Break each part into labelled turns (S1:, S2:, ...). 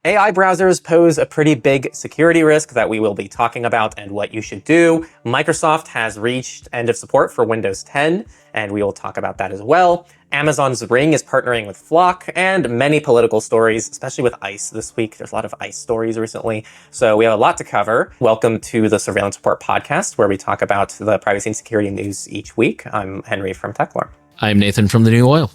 S1: AI browsers pose a pretty big security risk that we will be talking about and what you should do. Microsoft has reached end of support for Windows 10, and we will talk about that as well. Amazon's Ring is partnering with Flock, and many political stories, especially with ICE this week. There's a lot of ICE stories recently, so we have a lot to cover. Welcome to the Surveillance Report podcast, where we talk about the privacy and security news each week. I'm Henry from Techlore.
S2: I'm Nathan from The New Oil.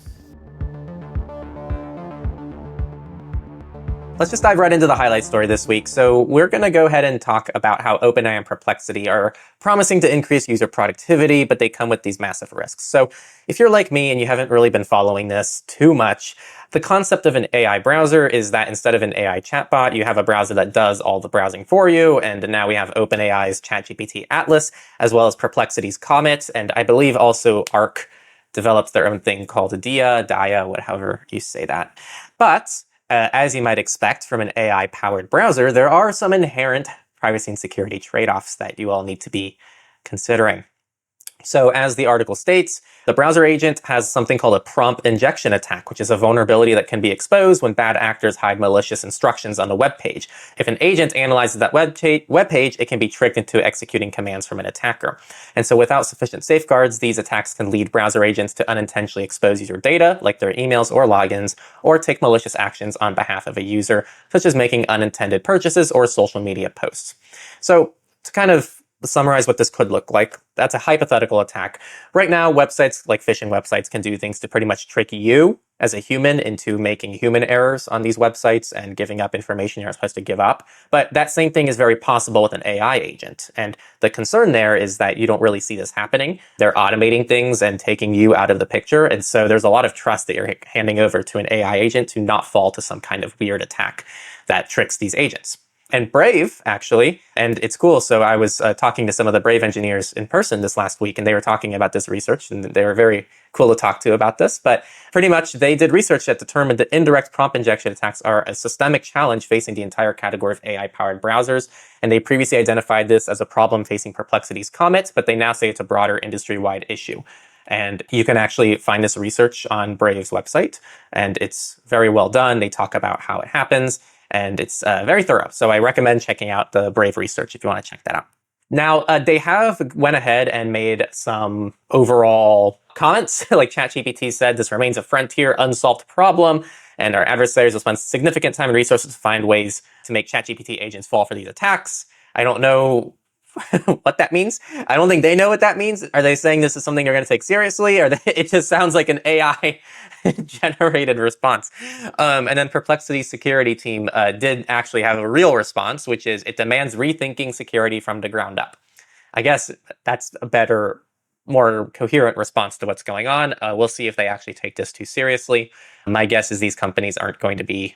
S1: Let's just dive right into the highlight story this week. So we're going to go ahead and talk about how OpenAI and Perplexity are promising to increase user productivity, but they come with these massive risks. So if you're like me and you haven't really been following this too much, the concept of an AI browser is that instead of an AI chatbot, you have a browser that does all the browsing for you. And now we have OpenAI's ChatGPT Atlas, as well as Perplexity's Comet. And I believe also Arc developed their own thing called Dia, however you say that. But as you might expect from an AI-powered browser, there are some inherent privacy and security trade-offs that you all need to be considering. So as the article states, the browser agent has something called a prompt injection attack, which is a vulnerability that can be exposed when bad actors hide malicious instructions on the web page. If an agent analyzes that web page, it can be tricked into executing commands from an attacker. And so without sufficient safeguards, these attacks can lead browser agents to unintentionally expose user data, like their emails or logins, or take malicious actions on behalf of a user, such as making unintended purchases or social media posts. So to kind of summarize what this could look like, that's a hypothetical attack. Right now, websites like phishing websites can do things to pretty much trick you as a human into making human errors on these websites and giving up information you're not supposed to give up. But that same thing is very possible with an AI agent. And the concern there is that you don't really see this happening. They're automating things and taking you out of the picture. And so there's a lot of trust that you're handing over to an AI agent to not fall to some kind of weird attack that tricks these agents. And Brave, actually, and it's cool. So I was talking to some of the Brave engineers in person this last week, and they were talking about this research, and they were very cool to talk to about this. But pretty much they did research that determined that indirect prompt injection attacks are a systemic challenge facing the entire category of AI-powered browsers. And they previously identified this as a problem facing Perplexity's Comet, but they now say it's a broader industry-wide issue. And you can actually find this research on Brave's website, and it's very well done. They talk about how it happens, and it's very thorough. So I recommend checking out the Brave research if you want to check that out. Now, they have went ahead and made some overall comments. Like ChatGPT said, this remains a frontier, unsolved problem, and our adversaries will spend significant time and resources to find ways to make ChatGPT agents fall for these attacks. I don't know what that means. I don't think they know what that means. Are they saying this is something they're going to take seriously? Or it just sounds like an AI generated response. And then Perplexity's security team did actually have a real response, which is it demands rethinking security from the ground up. I guess that's a better, more coherent response to what's going on. We'll see if they actually take this too seriously. My guess is these companies aren't going to be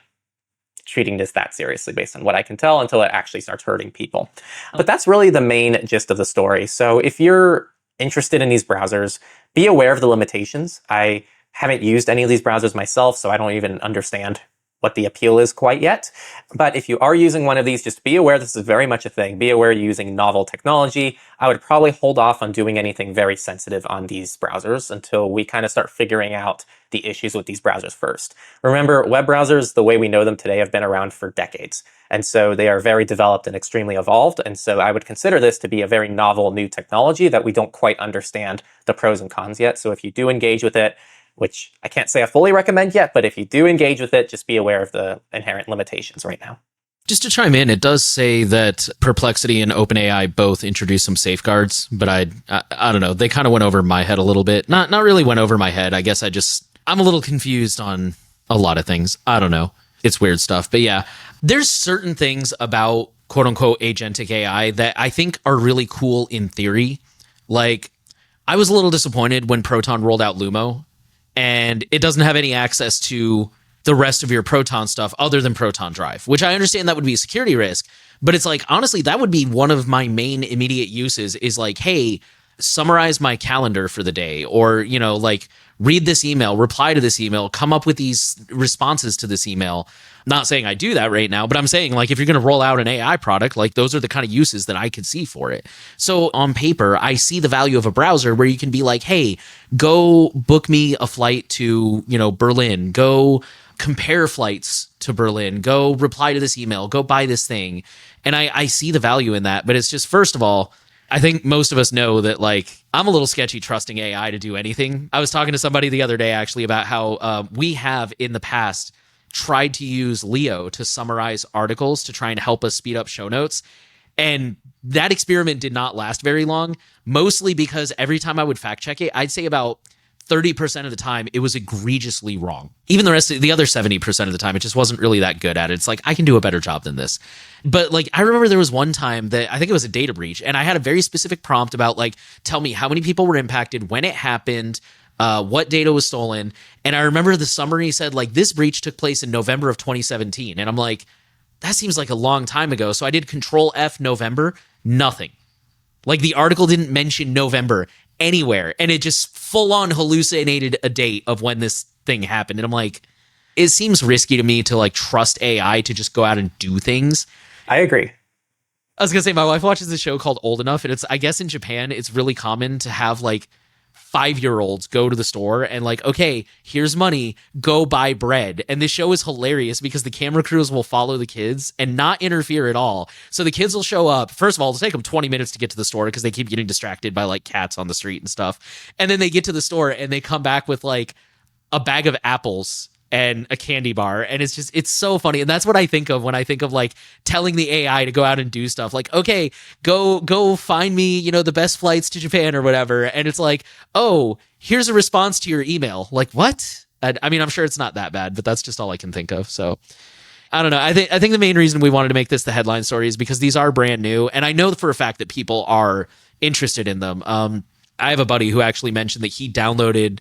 S1: treating this that seriously based on what I can tell until it actually starts hurting people. But that's really the main gist of the story. So if you're interested in these browsers, be aware of the limitations. I haven't used any of these browsers myself, so I don't even understand what the appeal is quite yet. But if you are using one of these, just be aware this is very much a thing. Be aware you're using novel technology. I would probably hold off on doing anything very sensitive on these browsers until we kind of start figuring out the issues with these browsers first. Remember, web browsers, the way we know them today, have been around for decades. And so they are very developed and extremely evolved. And so I would consider this to be a very novel new technology that we don't quite understand the pros and cons yet. So if you do engage with it, which I can't say I fully recommend yet, but if you do engage with it, just be aware of the inherent limitations right now.
S2: Just to chime in, it does say that Perplexity and OpenAI both introduced some safeguards, but I don't know. They kind of went over my head a little bit. Not really went over my head. I guess I'm a little confused on a lot of things. I don't know. It's weird stuff. But yeah, there's certain things about quote unquote agentic AI that I think are really cool in theory. Like, I was a little disappointed when Proton rolled out Lumo, and it doesn't have any access to the rest of your Proton stuff other than Proton Drive, which I understand that would be a security risk. But it's like, honestly, that would be one of my main immediate uses is like, hey, summarize my calendar for the day, or, you know, like read this email, reply to this email, come up with these responses to this email. I'm not saying I do that right now, but I'm saying like, if you're going to roll out an AI product, like those are the kind of uses that I could see for it. So on paper, I see the value of a browser where you can be like, hey, go book me a flight to, you know, Berlin, go compare flights to Berlin, go reply to this email, go buy this thing. And I see the value in that. But it's just, first of all, I think most of us know that, like, I'm a little sketchy trusting AI to do anything. I was talking to somebody the other day actually about how we have in the past tried to use Leo to summarize articles to try and help us speed up show notes. And that experiment did not last very long, mostly because every time I would fact check it, I'd say about 30% of the time it was egregiously wrong. Even the other 70% of the time, it just wasn't really that good at it. It's like, I can do a better job than this. But like, I remember there was one time that I think it was a data breach, and I had a very specific prompt about, like, tell me how many people were impacted, when it happened, what data was stolen. And I remember the summary said, like, this breach took place in November of 2017. And I'm like, that seems like a long time ago. So I did Control F November, nothing. Like, the article didn't mention November anywhere, and it just full on hallucinated a date of when this thing happened. And I'm like, it seems risky to me to, like, trust AI to just go out and do things.
S1: I agree.
S2: I was gonna say, my wife watches this show called Old Enough, and it's, I guess in Japan, it's really common to have, like, 5-year-olds go to the store and, like, okay, here's money, go buy bread. And this show is hilarious because the camera crews will follow the kids and not interfere at all. So the kids will show up. First of all, it'll take them 20 minutes to get to the store because they keep getting distracted by, like, cats on the street and stuff. And then they get to the store and they come back with, like, a bag of apples and a candy bar. And it's just, it's so funny. And that's what I think of when I think of, like, telling the AI to go out and do stuff. Like, okay, go find me, you know, the best flights to Japan or whatever. And it's like, oh, here's a response to your email. Like, what? I mean, I'm sure it's not that bad, but that's just all I can think of. So I don't know. I think the main reason we wanted to make this the headline story is because these are brand new. And I know for a fact that people are interested in them. I have a buddy who actually mentioned that he downloaded,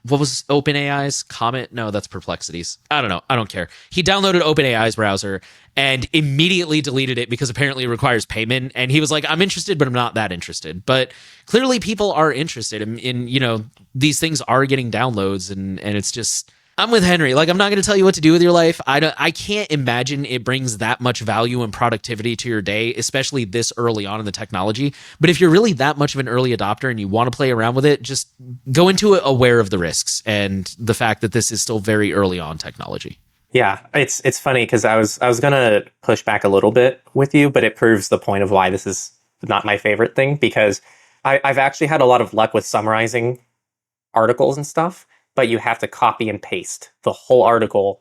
S2: what was OpenAI's Comet? No, that's Perplexity's. I don't know. I don't care. He downloaded OpenAI's browser and immediately deleted it because apparently it requires payment. And he was like, I'm interested, but I'm not that interested. But clearly people are interested in you know, these things are getting downloads, and it's just, I'm with Henry. Like, I'm not going to tell you what to do with your life. I can't imagine it brings that much value and productivity to your day, especially this early on in the technology. But if you're really that much of an early adopter and you want to play around with it, just go into it aware of the risks and the fact that this is still very early on technology.
S1: Yeah, it's funny because I was going to push back a little bit with you, but it proves the point of why this is not my favorite thing, because I've actually had a lot of luck with summarizing articles and stuff, but you have to copy and paste the whole article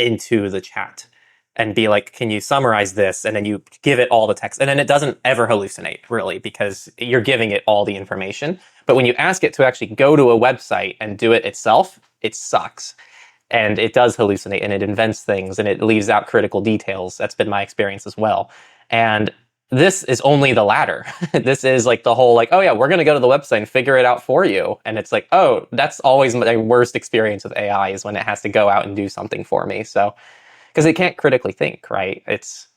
S1: into the chat and be like, can you summarize this? And then you give it all the text. And then it doesn't ever hallucinate, really, because you're giving it all the information. But when you ask it to actually go to a website and do it itself, it sucks. And it does hallucinate, and it invents things, and it leaves out critical details. That's been my experience as well. And this is only the latter. This is like the whole, like, oh yeah, we're going to go to the website and figure it out for you. And it's like, oh, that's always my worst experience with AI, is when it has to go out and do something for me. So, because it can't critically think, right? It's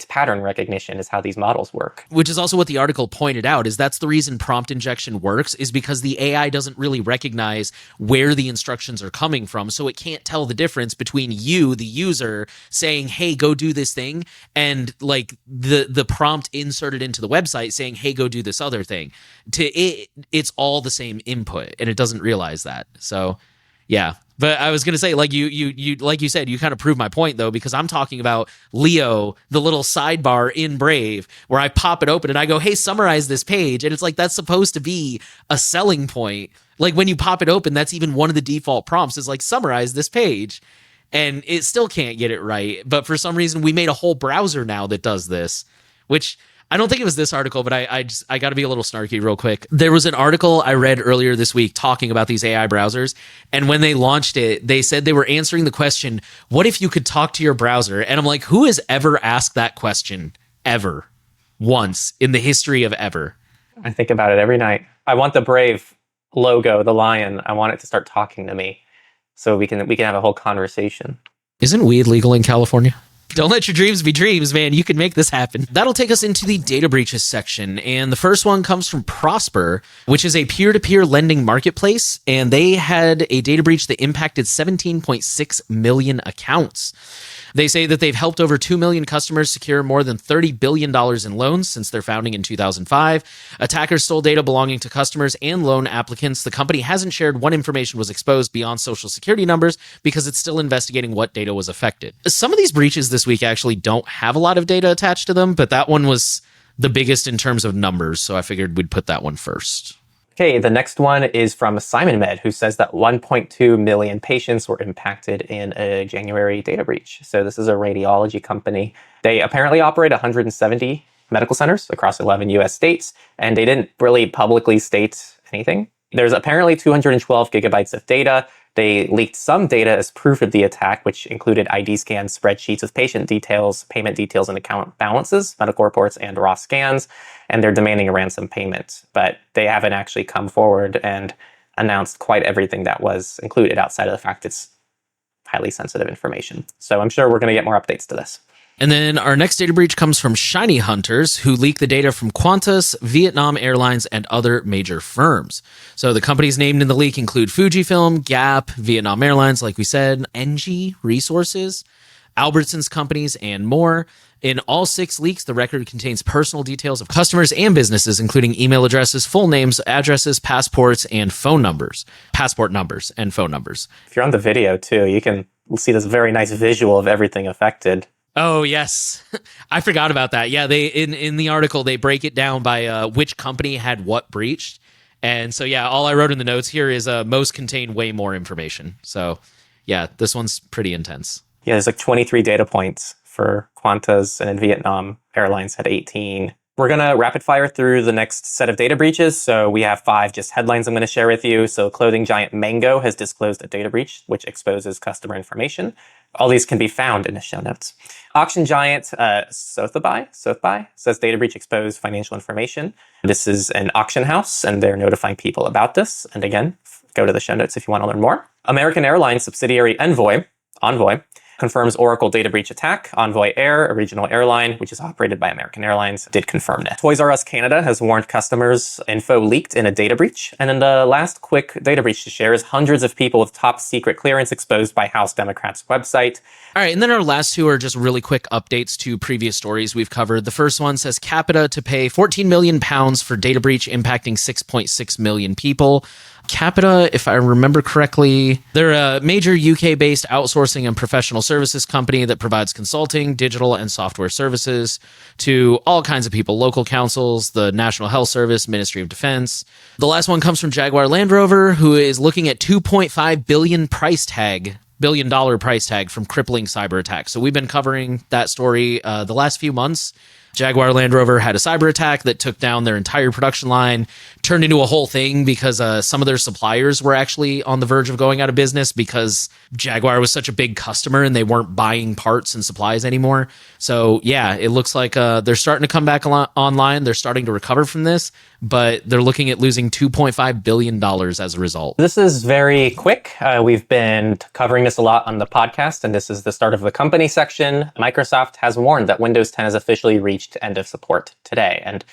S1: pattern recognition is how these models work.
S2: Which is also what the article pointed out, is that's the reason prompt injection works, is because the AI doesn't really recognize where the instructions are coming from. So it can't tell the difference between you, the user, saying, hey, go do this thing, and like the prompt inserted into the website saying, hey, go do this other thing. It's all the same input, and it doesn't realize that. So yeah. But I was going to say, like you like you said, you kind of proved my point, though, because I'm talking about Leo, the little sidebar in Brave, where I pop it open and I go, hey, summarize this page. And it's like, that's supposed to be a selling point. Like, when you pop it open, that's even one of the default prompts, is like, summarize this page. And it still can't get it right. But for some reason, we made a whole browser now that does this, which I don't think it was this article, but I got to be a little snarky real quick. There was an article I read earlier this week talking about these AI browsers. And when they launched it, they said they were answering the question, what if you could talk to your browser? And I'm like, who has ever asked that question ever? Once in the history of ever?
S1: I think about it every night. I want the Brave logo, the lion. I want it to start talking to me so we can have a whole conversation.
S2: Isn't weed legal in California? Don't let your dreams be dreams, man. You can make this happen. That'll take us into the data breaches section. And the first one comes from Prosper, which is a peer-to-peer lending marketplace. And they had a data breach that impacted 17.6 million accounts. They say that they've helped over 2 million customers secure more than $30 billion in loans since their founding in 2005. Attackers stole data belonging to customers and loan applicants. The company hasn't shared what information was exposed beyond social security numbers because it's still investigating what data was affected. Some of these breaches this week actually don't have a lot of data attached to them, but that one was the biggest in terms of numbers, so I figured we'd put that one first.
S1: Okay, the next one is from Simon Med, who says that 1.2 million patients were impacted in a January data breach. So this is a radiology company. They apparently operate 170 medical centers across 11 US states, and they didn't really publicly state anything. There's apparently 212 gigabytes of data. They leaked some data as proof of the attack, which included ID scans, spreadsheets with patient details, payment details, and account balances, medical reports, and raw scans. And they're demanding a ransom payment. But they haven't actually come forward and announced quite everything that was included outside of the fact it's highly sensitive information. So I'm sure we're going to get more updates to this.
S2: And then our next data breach comes from Shiny Hunters, who leaked the data from Qantas, Vietnam Airlines, and other major firms. So the companies named in the leak include Fujifilm, Gap, Vietnam Airlines, like we said, NG Resources, Albertsons Companies, and more. In all 6 leaks, the record contains personal details of customers and businesses, including email addresses, full names, addresses, passports, and phone numbers. Passport numbers and phone numbers.
S1: If you're on the video too, you can see this very nice visual of everything affected.
S2: Oh, yes. I forgot about that. Yeah, they in the article, they break it down by which company had what breached. And so, yeah, all I wrote in the notes here is most contain way more information. So, yeah, this one's pretty intense.
S1: Yeah, there's like 23 data points for Qantas, and in Vietnam Airlines had 18. We're going to rapid fire through the next set of data breaches. So we have 5 just headlines I'm going to share with you. So clothing giant Mango has disclosed a data breach which exposes customer information. All these can be found in the show notes. Auction giant Sotheby says data breach exposed financial information. This is an auction house and they're notifying people about this. And again, go to the show notes if you want to learn more. American Airlines subsidiary Envoy confirms Oracle data breach attack. Envoy Air, a regional airline, which is operated by American Airlines, did confirm that. Toys R Us Canada has warned customers info leaked in a data breach. And then the last quick data breach to share is hundreds of people with top secret clearance exposed by House Democrats' website.
S2: All right, and then our last 2 are just really quick updates to previous stories we've covered. The first one says Capita to pay £14 million for data breach impacting 6.6 million people. Capita, if I remember correctly, they're a major UK-based outsourcing and professional services company that provides consulting, digital, and software services to all kinds of people, local councils, the National Health Service, Ministry of Defense. The last one comes from Jaguar Land Rover, who is looking at $2.5 billion price tag from crippling cyber attacks. So we've been covering that story the last few months. Jaguar Land Rover had a cyber attack that took down their entire production line, turned into a whole thing because some of their suppliers were actually on the verge of going out of business because Jaguar was such a big customer and they weren't buying parts and supplies anymore. So yeah, it looks like they're starting to come back online. They're starting to recover from this, but they're looking at losing $2.5 billion as a result.
S1: This is very quick. We've been covering this a lot on the podcast, and this is the start of the company section. Microsoft has warned that Windows 10 has officially reached end of support today. And,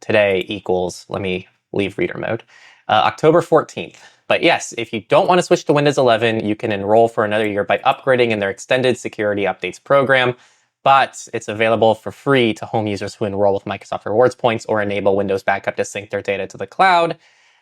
S1: today equals, let me leave reader mode, October 14th. But yes, if you don't want to switch to Windows 11, you can enroll for another year by upgrading in their extended security updates program. But it's available for free to home users who enroll with Microsoft Rewards points or enable Windows Backup to sync their data to the cloud.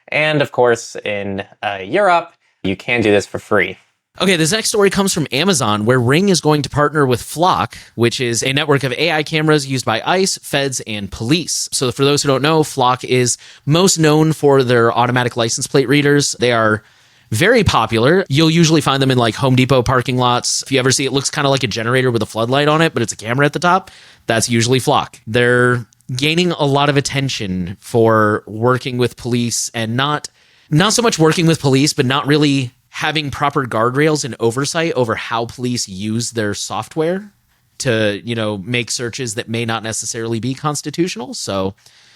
S1: And of course, in Europe, you can do this for free.
S2: Okay, this next story comes from Amazon, where Ring is going to partner with Flock, which is a network of AI cameras used by ICE, feds, and police. So for those who don't know, Flock is most known for their automatic license plate readers. They are very popular. You'll usually find them in like Home Depot parking lots. If you ever see it, looks kind of like a generator with a floodlight on it, but it's a camera at the top. That's usually Flock. They're gaining a lot of attention for working with police and not so much working with police, but not really having proper guardrails and oversight over how police use their software to, make searches that may not necessarily be constitutional. So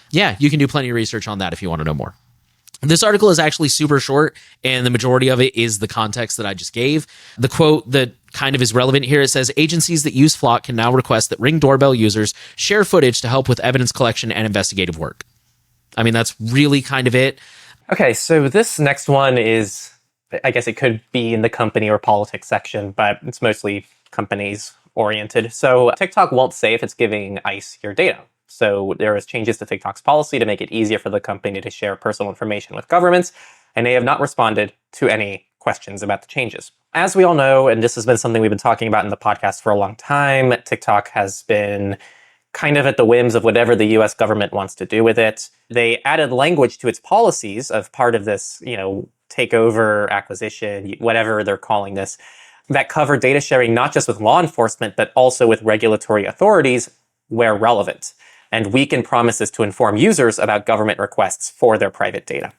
S2: yeah, you can do plenty of research on that if you want to know more. This article is actually super short, and the majority of it is the context that I just gave. The quote that kind of is relevant here, it says, agencies that use Flock can now request that Ring doorbell users share footage to help with evidence collection and investigative work. I mean, that's really kind of it.
S1: Okay, so this next one is, I guess it could be in the company or politics section, but it's mostly companies oriented. So TikTok won't say if it's giving ICE your data. So there is changes to TikTok's policy to make it easier for the company to share personal information with governments, and they have not responded to any questions about the changes. As we all know, and this has been something we've been talking about in the podcast for a long time, TikTok has been kind of at the whims of whatever the US government wants to do with it. They added language to its policies of part of this, takeover, acquisition, whatever they're calling this, that cover data sharing not just with law enforcement, but also with regulatory authorities where relevant, and weaken promises to inform users about government requests for their private data.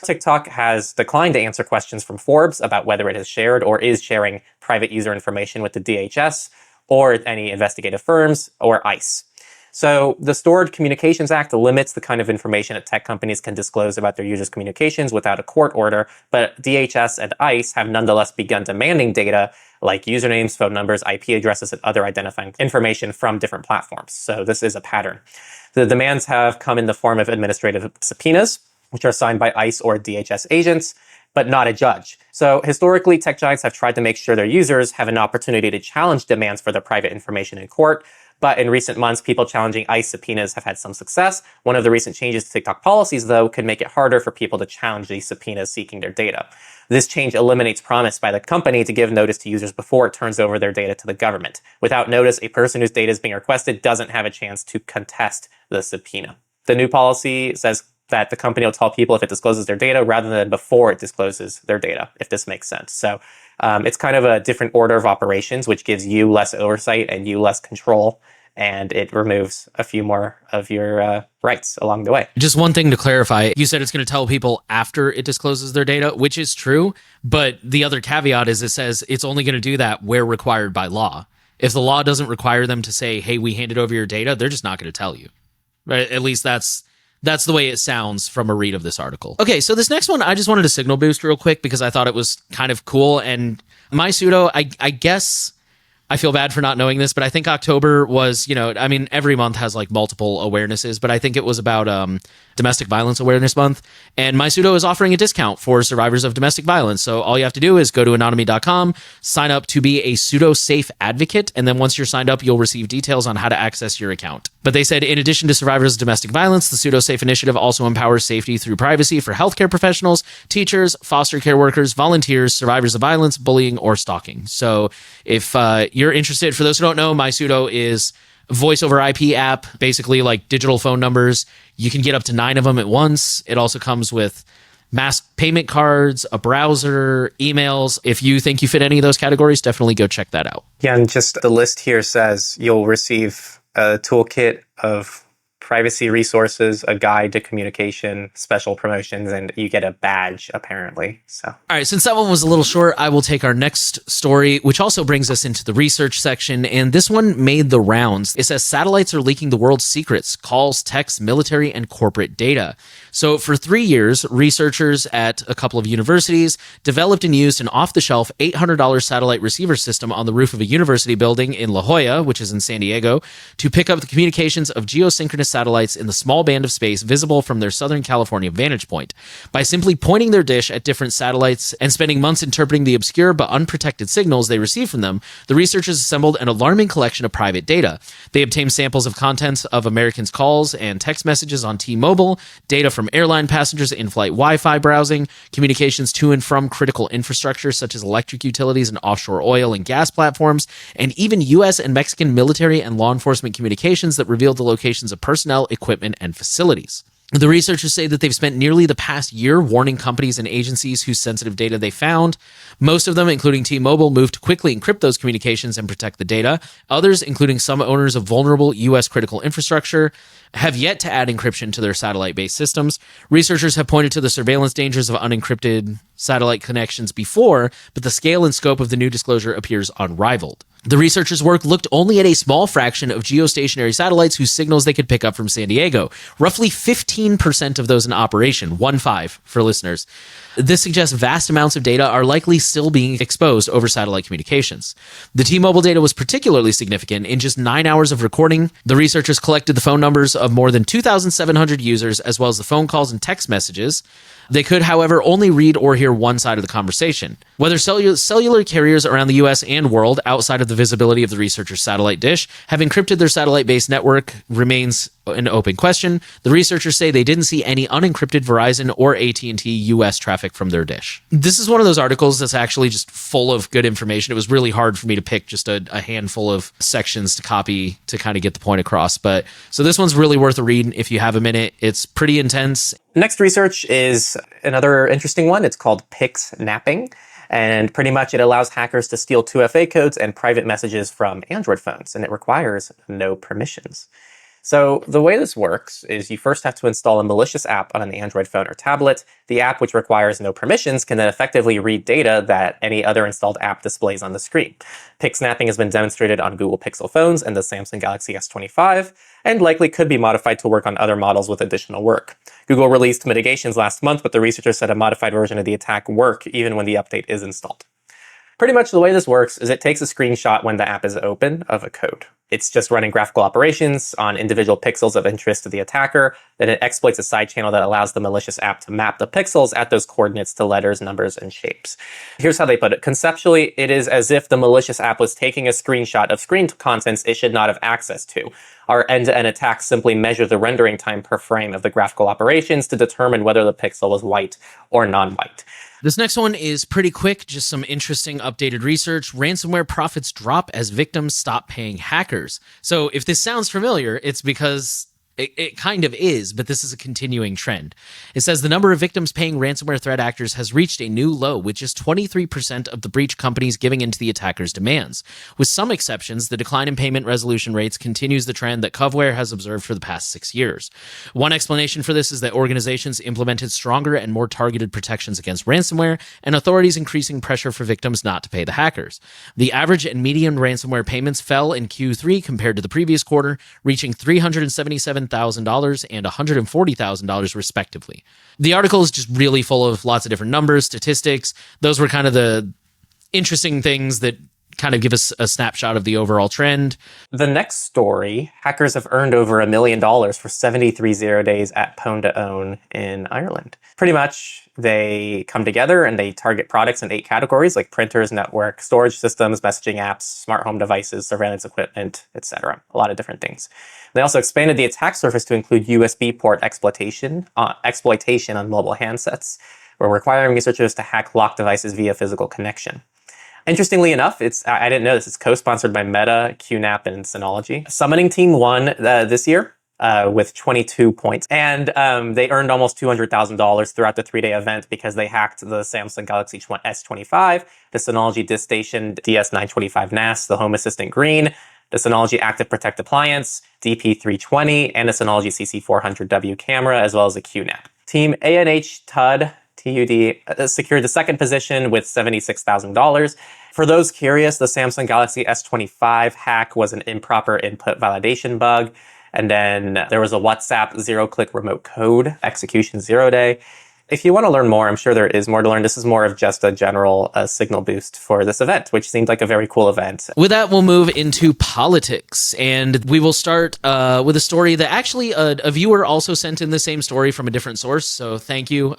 S1: TikTok has declined to answer questions from Forbes about whether it has shared or is sharing private user information with the DHS or any investigative firms or ICE. So the Stored Communications Act limits the kind of information that tech companies can disclose about their users' communications without a court order, but DHS and ICE have nonetheless begun demanding data like usernames, phone numbers, IP addresses, and other identifying information from different platforms. So this is a pattern. The demands have come in the form of administrative subpoenas, which are signed by ICE or DHS agents, but not a judge. So historically, tech giants have tried to make sure their users have an opportunity to challenge demands for their private information in court. But in recent months, people challenging ICE subpoenas have had some success. One of the recent changes to TikTok policies, though, could make it harder for people to challenge these subpoenas seeking their data. This change eliminates promise by the company to give notice to users before it turns over their data to the government. Without notice, a person whose data is being requested doesn't have a chance to contest the subpoena. The new policy says that the company will tell people if it discloses their data rather than before it discloses their data, if this makes sense. So it's kind of a different order of operations, which gives you less oversight and you less control, and it removes a few more of your rights along the way.
S2: Just one thing to clarify, you said it's going to tell people after it discloses their data, which is true, but the other caveat is it says it's only going to do that where required by law. If the law doesn't require them to say, hey, we handed over your data, they're just not going to tell you. Right? At least that's the way it sounds from a read of this article. Okay, so this next one, I just wanted to signal boost real quick because I thought it was kind of cool. And my pseudo, I guess I feel bad for not knowing this, but I think October was, every month has like multiple awarenesses, but I think it was about Domestic Violence Awareness Month. And my pseudo is offering a discount for survivors of domestic violence. So all you have to do is go to anatomy.com, sign up to be a pseudo safe advocate. And then once you're signed up, you'll receive details on how to access your account. But they said, in addition to survivors of domestic violence, the pseudo safe initiative also empowers safety through privacy for healthcare professionals, teachers, foster care workers, volunteers, survivors of violence, bullying, or stalking. So if you're interested, for those who don't know, my pseudo is voice over IP app, basically like digital phone numbers. You can get up to 9 of them at once. It also comes with mass payment cards, a browser, emails. If you think you fit any of those categories, definitely go check that out.
S1: Yeah, and just the list here says you'll receive a toolkit of privacy resources, a guide to communication, special promotions, and you get a badge, apparently. So,
S2: all right, since that one was a little short, I will take our next story, which also brings us into the research section. And this one made the rounds. It says satellites are leaking the world's secrets, calls, texts, military, and corporate data. So for 3 years, researchers at a couple of universities developed and used an off-the-shelf $800 satellite receiver system on the roof of a university building in La Jolla, which is in San Diego, to pick up the communications of geosynchronous satellites in the small band of space visible from their Southern California vantage point. By simply pointing their dish at different satellites and spending months interpreting the obscure but unprotected signals they receive from them, the researchers assembled an alarming collection of private data. They obtained samples of contents of Americans' calls and text messages on T-Mobile, data from airline passengers' in-flight Wi-Fi browsing, communications to and from critical infrastructure such as electric utilities and offshore oil and gas platforms, and even U.S. and Mexican military and law enforcement communications that revealed the locations of personnel, equipment, and facilities. The researchers say that they've spent nearly the past year warning companies and agencies whose sensitive data they found. Most of them, including T-Mobile, moved to quickly encrypt those communications and protect the data. Others, including some owners of vulnerable U.S. critical infrastructure, have yet to add encryption to their satellite-based systems. Researchers have pointed to the surveillance dangers of unencrypted satellite connections before, but the scale and scope of the new disclosure appears unrivaled. The researchers' work looked only at a small fraction of geostationary satellites whose signals they could pick up from San Diego, roughly 15% of those in operation, 15 for listeners. This suggests vast amounts of data are likely still being exposed over satellite communications. The T-Mobile data was particularly significant. In just 9 hours of recording, the researchers collected the phone numbers of more than 2,700 users, as well as the phone calls and text messages. They could, however, only read or hear one side of the conversation. Whether cellular carriers around the US and world outside of the visibility of the researcher's satellite dish have encrypted their satellite-based network remains an open question. The researchers say they didn't see any unencrypted Verizon or AT&T US traffic from their dish. This is one of those articles that's actually just full of good information. It was really hard for me to pick just a handful of sections to copy to kind of get the point across. But so this one's really worth a read if you have a minute. It's pretty intense.
S1: Next research is another interesting one. It's called PIX napping. And pretty much it allows hackers to steal 2FA codes and private messages from Android phones, and it requires no permissions. So the way this works is you first have to install a malicious app on an Android phone or tablet. The app, which requires no permissions, can then effectively read data that any other installed app displays on the screen. PIC snapping has been demonstrated on Google Pixel phones and the Samsung Galaxy S25, and likely could be modified to work on other models with additional work. Google released mitigations last month, but the researchers said a modified version of the attack work even when the update is installed. Pretty much the way this works is it takes a screenshot when the app is open of a code. It's just running graphical operations on individual pixels of interest to the attacker. Then it exploits a side channel that allows the malicious app to map the pixels at those coordinates to letters, numbers, and shapes. Here's how they put it. Conceptually, it is as if the malicious app was taking a screenshot of screen contents it should not have access to. Our end-to-end attacks simply measure the rendering time per frame of the graphical operations to determine whether the pixel was white or non-white.
S2: This next one is pretty quick, just some interesting updated research. Ransomware profits drop as victims stop paying hackers. So if this sounds familiar, it's because it kind of is, but this is a continuing trend. It says the number of victims paying ransomware threat actors has reached a new low, with just 23% of the breach companies giving into the attackers' demands. With some exceptions, the decline in payment resolution rates continues the trend that Coveware has observed for the past 6 years. One explanation for this is that organizations implemented stronger and more targeted protections against ransomware, and authorities increasing pressure for victims not to pay the hackers. The average and median ransomware payments fell in Q3 compared to the previous quarter, reaching $377,000 and $140,000 respectively. The article is just really full of lots of different numbers, statistics. Those were kind of the interesting things that kind of give us a snapshot of the overall trend.
S1: The next story, hackers have earned over $1 million for 73 0 days at Pwn to Own in Ireland. Pretty much, they come together and they target products in 8 categories like printers, network, storage systems, messaging apps, smart home devices, surveillance equipment, etc. A lot of different things. They also expanded the attack surface to include USB port exploitation on mobile handsets, or requiring researchers to hack locked devices via physical connection. Interestingly enough, I didn't know this, it's co-sponsored by Meta, QNAP, and Synology. Summoning Team won this year with 22 points. And they earned almost $200,000 throughout the 3-day event because they hacked the Samsung Galaxy S25, the Synology DiskStation DS925 NAS, the Home Assistant Green, the Synology Active Protect Appliance, DP320, and the Synology CC400W camera, as well as a QNAP. Team ANH TUD secured the second position with $76,000. For those curious, the Samsung Galaxy S25 hack was an improper input validation bug. And then there was a WhatsApp zero-click remote code execution 0-day. If you want to learn more, I'm sure there is more to learn. This is more of just a general signal boost for this event, which seemed like a very cool event.
S2: With that, we'll move into politics, and we will start with a story that actually a viewer also sent in the same story from a different source, so thank you.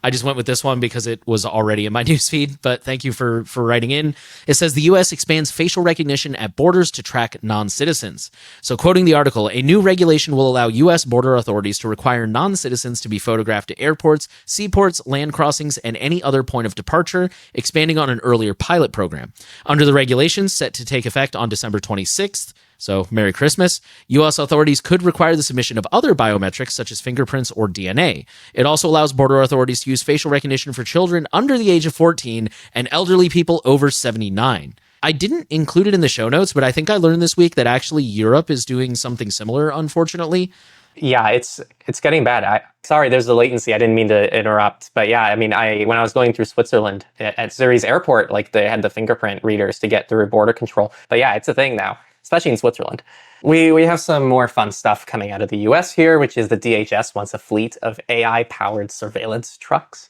S2: I just went with this one because it was already in my newsfeed, but thank you for writing in. It says the U.S. expands facial recognition at borders to track non-citizens. So quoting the article, a new regulation will allow U.S. border authorities to require non-citizens to be photographed at airports, seaports, land crossings, and any other point of departure, expanding on an earlier pilot program. Under the regulations set to take effect on December 26th, so Merry Christmas, U.S. authorities could require the submission of other biometrics such as fingerprints or DNA. It also allows border authorities to use facial recognition for children under the age of 14 and elderly people over 79. I didn't include it in the show notes, but I think I learned this week that actually Europe is doing something similar, unfortunately.
S1: Yeah, it's getting bad. Sorry, there's a latency. I didn't mean to interrupt. But yeah, I mean, when I was going through Switzerland at Zurich's airport, like they had the fingerprint readers to get through border control. But yeah, it's a thing now, especially in Switzerland. We have some more fun stuff coming out of the US here, which is the DHS wants a fleet of AI-powered surveillance trucks.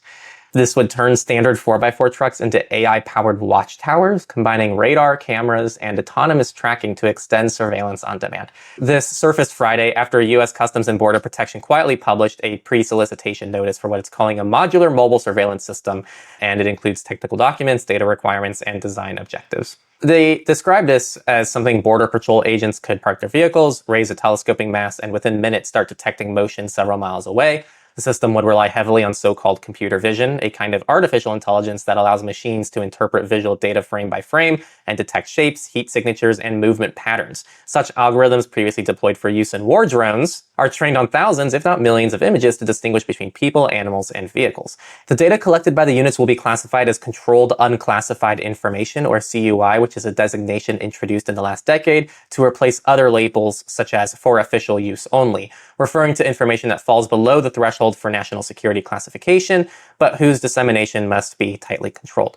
S1: This would turn standard 4x4 trucks into AI-powered watchtowers, combining radar, cameras, and autonomous tracking to extend surveillance on demand. This surfaced Friday after U.S. Customs and Border Protection quietly published a pre-solicitation notice for what it's calling a modular mobile surveillance system, and it includes technical documents, data requirements, and design objectives. They described this as something Border Patrol agents could park their vehicles, raise a telescoping mast, and within minutes start detecting motion several miles away. The system would rely heavily on so-called computer vision, a kind of artificial intelligence that allows machines to interpret visual data frame by frame and detect shapes, heat signatures, and movement patterns. Such algorithms previously deployed for use in war drones are trained on thousands, if not millions, of images to distinguish between people, animals, and vehicles. The data collected by the units will be classified as Controlled Unclassified Information, or CUI, which is a designation introduced in the last decade to replace other labels such as for official use only, referring to information that falls below the threshold for national security classification, but whose dissemination must be tightly controlled.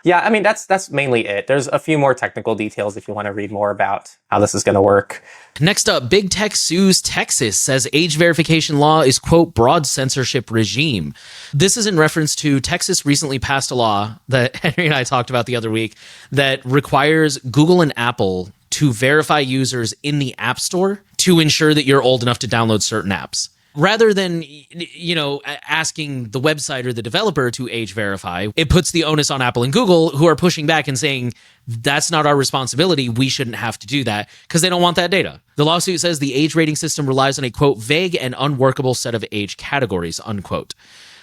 S1: Yeah, I mean, that's mainly it. There's a few more technical details if you want to read more about how this is going to work.
S2: Next up, Big Tech sues Texas, says age verification law is, quote, broad censorship regime. This is in reference to Texas recently passed a law that Henry and I talked about the other week that requires Google and Apple to verify users in the App Store to ensure that you're old enough to download certain apps. Rather than, asking the website or the developer to age verify, it puts the onus on Apple and Google, who are pushing back and saying, that's not our responsibility. We shouldn't have to do that because they don't want that data. The lawsuit says the age rating system relies on a, quote, vague and unworkable set of age categories, unquote.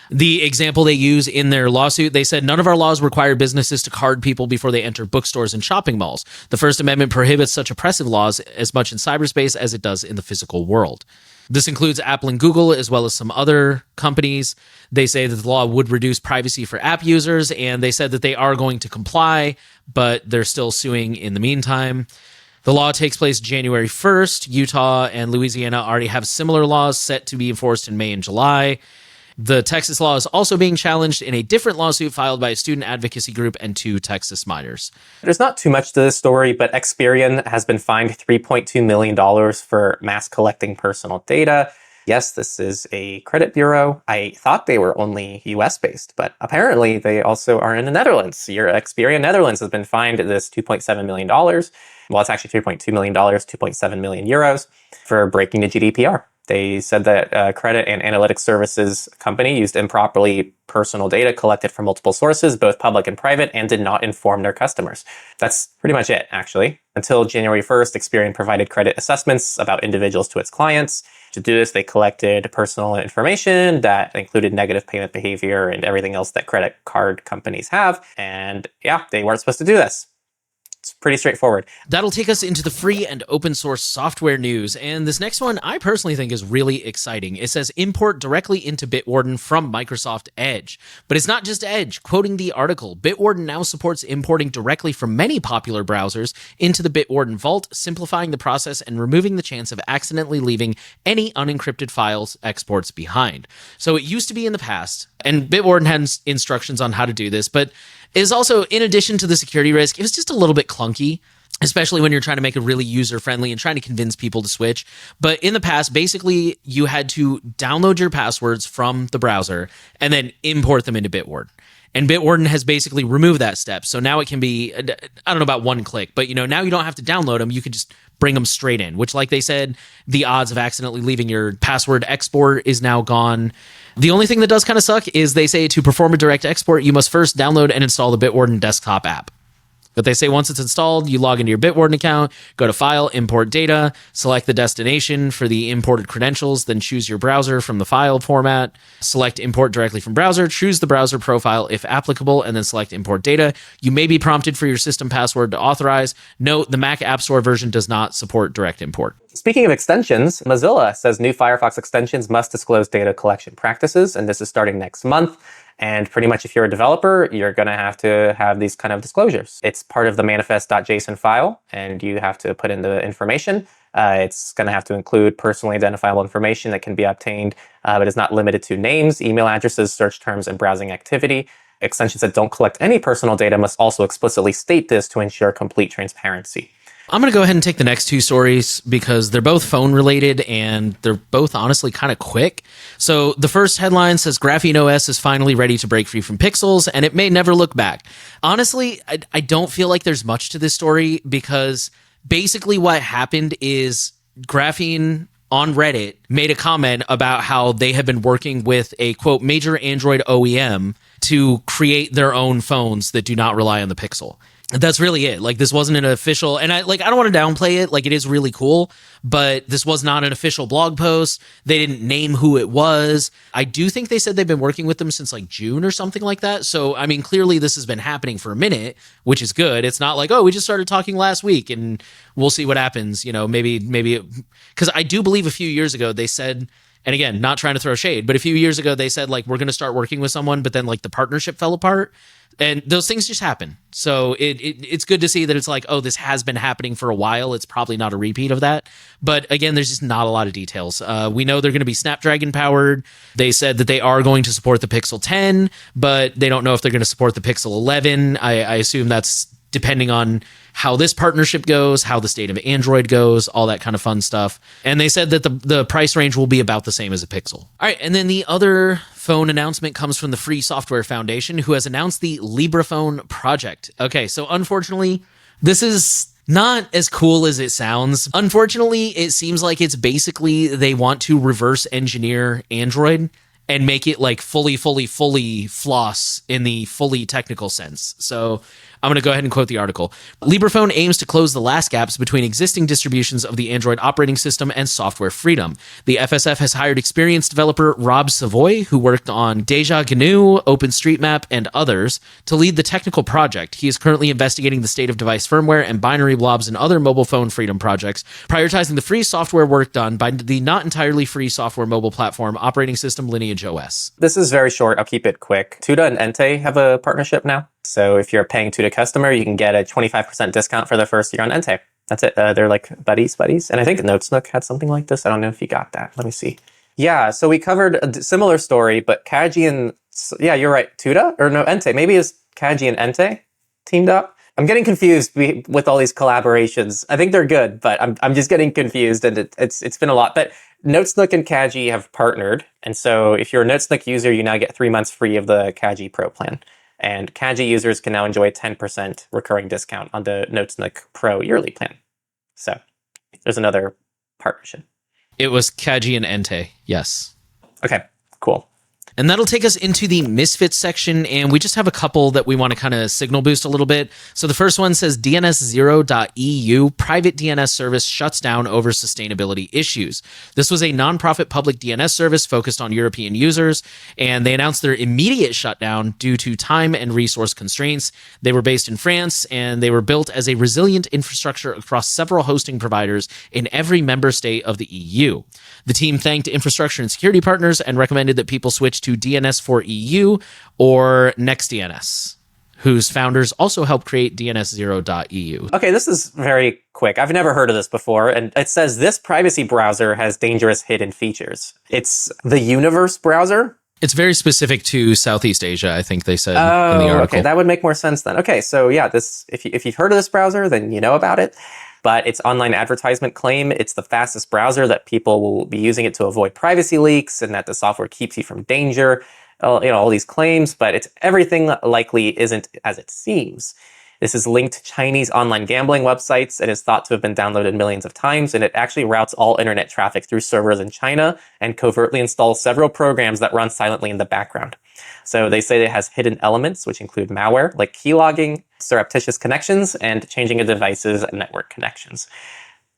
S2: The example they use in their lawsuit, they said, none of our laws require businesses to card people before they enter bookstores and shopping malls. The First Amendment prohibits such oppressive laws as much in cyberspace as it does in the physical world. This includes Apple and Google, as well as some other companies. They say that the law would reduce privacy for app users, and they said that they are going to comply, but they're still suing in the meantime. The law takes place January 1st. Utah and Louisiana already have similar laws set to be enforced in May and July. The Texas law is also being challenged in a different lawsuit filed by a student advocacy group and 2 Texas minors.
S1: There's not too much to this story, but Experian has been fined $3.2 million for mass collecting personal data. Yes, this is a credit bureau. I thought they were only US-based, but apparently they also are in the Netherlands. Your Experian Netherlands has been fined this $2.7 million. Well, it's actually $3.2 million, 2.7 million euros for breaking the GDPR. They said that a credit and analytics services company used improperly personal data collected from multiple sources, both public and private, and did not inform their customers. That's pretty much it, actually. Until January 1st, Experian provided credit assessments about individuals to its clients. To do this, they collected personal information that included negative payment behavior and everything else that credit card companies have. And yeah, they weren't supposed to do this. It's pretty straightforward.
S2: That'll take us into the free and open source software news. And this next one I personally think is really exciting. It says import directly into Bitwarden from Microsoft Edge. But it's not just Edge. Quoting the article, Bitwarden now supports importing directly from many popular browsers into the Bitwarden Vault, simplifying the process and removing the chance of accidentally leaving any unencrypted files exports behind. So it used to be in the past, and Bitwarden has instructions on how to do this, but is also, in addition to the security risk, it was just a little bit clunky, especially when you're trying to make it really user-friendly and trying to convince people to switch. But in the past, basically, you had to download your passwords from the browser and then import them into Bitwarden. And Bitwarden has basically removed that step. So now it can be, I don't know about one click, but now you don't have to download them. You can just bring them straight in, which, like they said, the odds of accidentally leaving your password export is now gone. The only thing that does kind of suck is they say to perform a direct export, you must first download and install the Bitwarden desktop app. But they say once it's installed, you log into your Bitwarden account, go to File, Import Data, select the destination for the imported credentials, then choose your browser from the file format, select Import directly from browser, choose the browser profile if applicable, and then select Import Data. You may be prompted for your system password to authorize. Note, the Mac App Store version does not support direct import.
S1: Speaking of extensions, Mozilla says new Firefox extensions must disclose data collection practices, and this is starting next month. And pretty much if you're a developer, you're going to have these kind of disclosures. It's part of the manifest.json file, and you have to put in the information. It's going to have to include personally identifiable information that can be obtained, but is not limited to names, email addresses, search terms, and browsing activity. Extensions that don't collect any personal data must also explicitly state this to ensure complete transparency.
S2: I'm going to go ahead and take the next two stories because they're both phone related and they're both honestly kind of quick. So the first headline says Graphene OS is finally ready to break free from pixels and it may never look back. Honestly, I don't feel like there's much to this story because basically what happened is Graphene on Reddit made a comment about how they have been working with a quote major Android OEM to create their own phones that do not rely on the Pixel. That's really it. Like, this wasn't an official, and I don't want to downplay it. Like, it is really cool, but this was not an official blog post. They didn't name who it was. I do think they said they've been working with them since like June or something like that. So, I mean, clearly this has been happening for a minute, which is good. It's not like, oh, we just started talking last week and we'll see what happens. You know, maybe, because I do believe a few years ago they said, and again, not trying to throw shade, but a few years ago they said like, we're going to start working with someone, but then like the partnership fell apart. And those things just happen. So it's good to see that it's like, oh, this has been happening for a while. It's probably not a repeat of that. But again, there's just not a lot of details. We know they're going to be Snapdragon powered. They said that they are going to support the Pixel 10, but they don't know if they're going to support the Pixel 11. I assume that's depending on how this partnership goes, how the state of Android goes, all that kind of fun stuff. And they said that the price range will be about the same as a Pixel. All right, and then the other phone announcement comes from the Free Software Foundation, who has announced the LibraPhone project. Okay, so unfortunately, this is not as cool as it sounds. Unfortunately, it seems like it's basically they want to reverse engineer Android and make it like fully floss in the fully technical sense. So I'm going to go ahead and quote the article. LibraPhone aims to close the last gaps between existing distributions of the Android operating system and software freedom. The FSF has hired experienced developer Rob Savoy, who worked on Deja GNU, OpenStreetMap, and others, to lead the technical project. He is currently investigating the state of device firmware and binary blobs and other mobile phone freedom projects, prioritizing the free software work done by the not entirely free software mobile platform operating system Lineage OS.
S1: This is very short. I'll keep it quick. Tuda and Entei have a partnership now. So if you're a paying Tuda customer, you can get a 25% discount for the first year on Entei. That's it. They're like buddies. And I think Notesnook had something like this. I don't know if you got that. Let me see. Yeah, so we covered a similar story, but Kaji and, yeah, you're right, Tuda? Or no, Entei. Maybe it's Kaji and Entei teamed up. I'm getting confused with all these collaborations. I think they're good, but I'm just getting confused, and it's been a lot. But Notesnook and Kaji have partnered, and so if you're a Notesnook user, you now get 3 months free of the Kaji Pro plan. And Kaji users can now enjoy a 10% recurring discount on the Notesnook Pro yearly plan. So there's another partnership.
S2: It was Kaji and Entei, yes.
S1: Okay, cool.
S2: And that'll take us into the Misfits section, and we just have a couple that we want to kind of signal boost a little bit. So the first one says DNS0.eu private DNS service shuts down over sustainability issues. This was a nonprofit public DNS service focused on European users, and they announced their immediate shutdown due to time and resource constraints. They were based in France, and they were built as a resilient infrastructure across several hosting providers in every member state of the EU. The team thanked infrastructure and security partners and recommended that people switch to DNS4EU or NextDNS, whose founders also helped create DNS0.eu.
S1: Okay, this is very quick. I've never heard of this before, and it says this privacy browser has dangerous hidden features. It's the Universe browser?
S2: It's very specific to Southeast Asia, I think they said in the article.
S1: Okay, that would make more sense then. Okay, so yeah, this if you've heard of this browser, then you know about it. But its online advertisement claim it's the fastest browser, that people will be using it to avoid privacy leaks, and that the software keeps you from danger. All these claims, but it's everything likely isn't as it seems. This is linked to Chinese online gambling websites and is thought to have been downloaded millions of times, and it actually routes all internet traffic through servers in China and covertly installs several programs that run silently in the background. So they say it has hidden elements, which include malware, like keylogging, surreptitious connections, and changing of devices and network connections.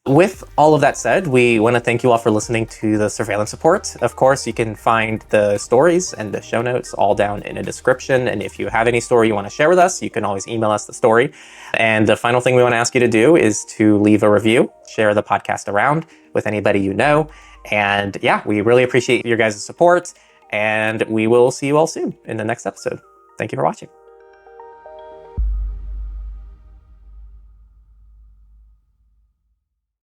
S1: With all of that said, we want to thank you all for listening to the Surveillance Report. Of course, you can find the stories and the show notes all down in a description. And if you have any story you want to share with us, you can always email us the story. And the final thing we want to ask you to do is to leave a review, share the podcast around with anybody you know. And yeah, we really appreciate your guys' support. And we will see you all soon in the next episode. Thank you for watching.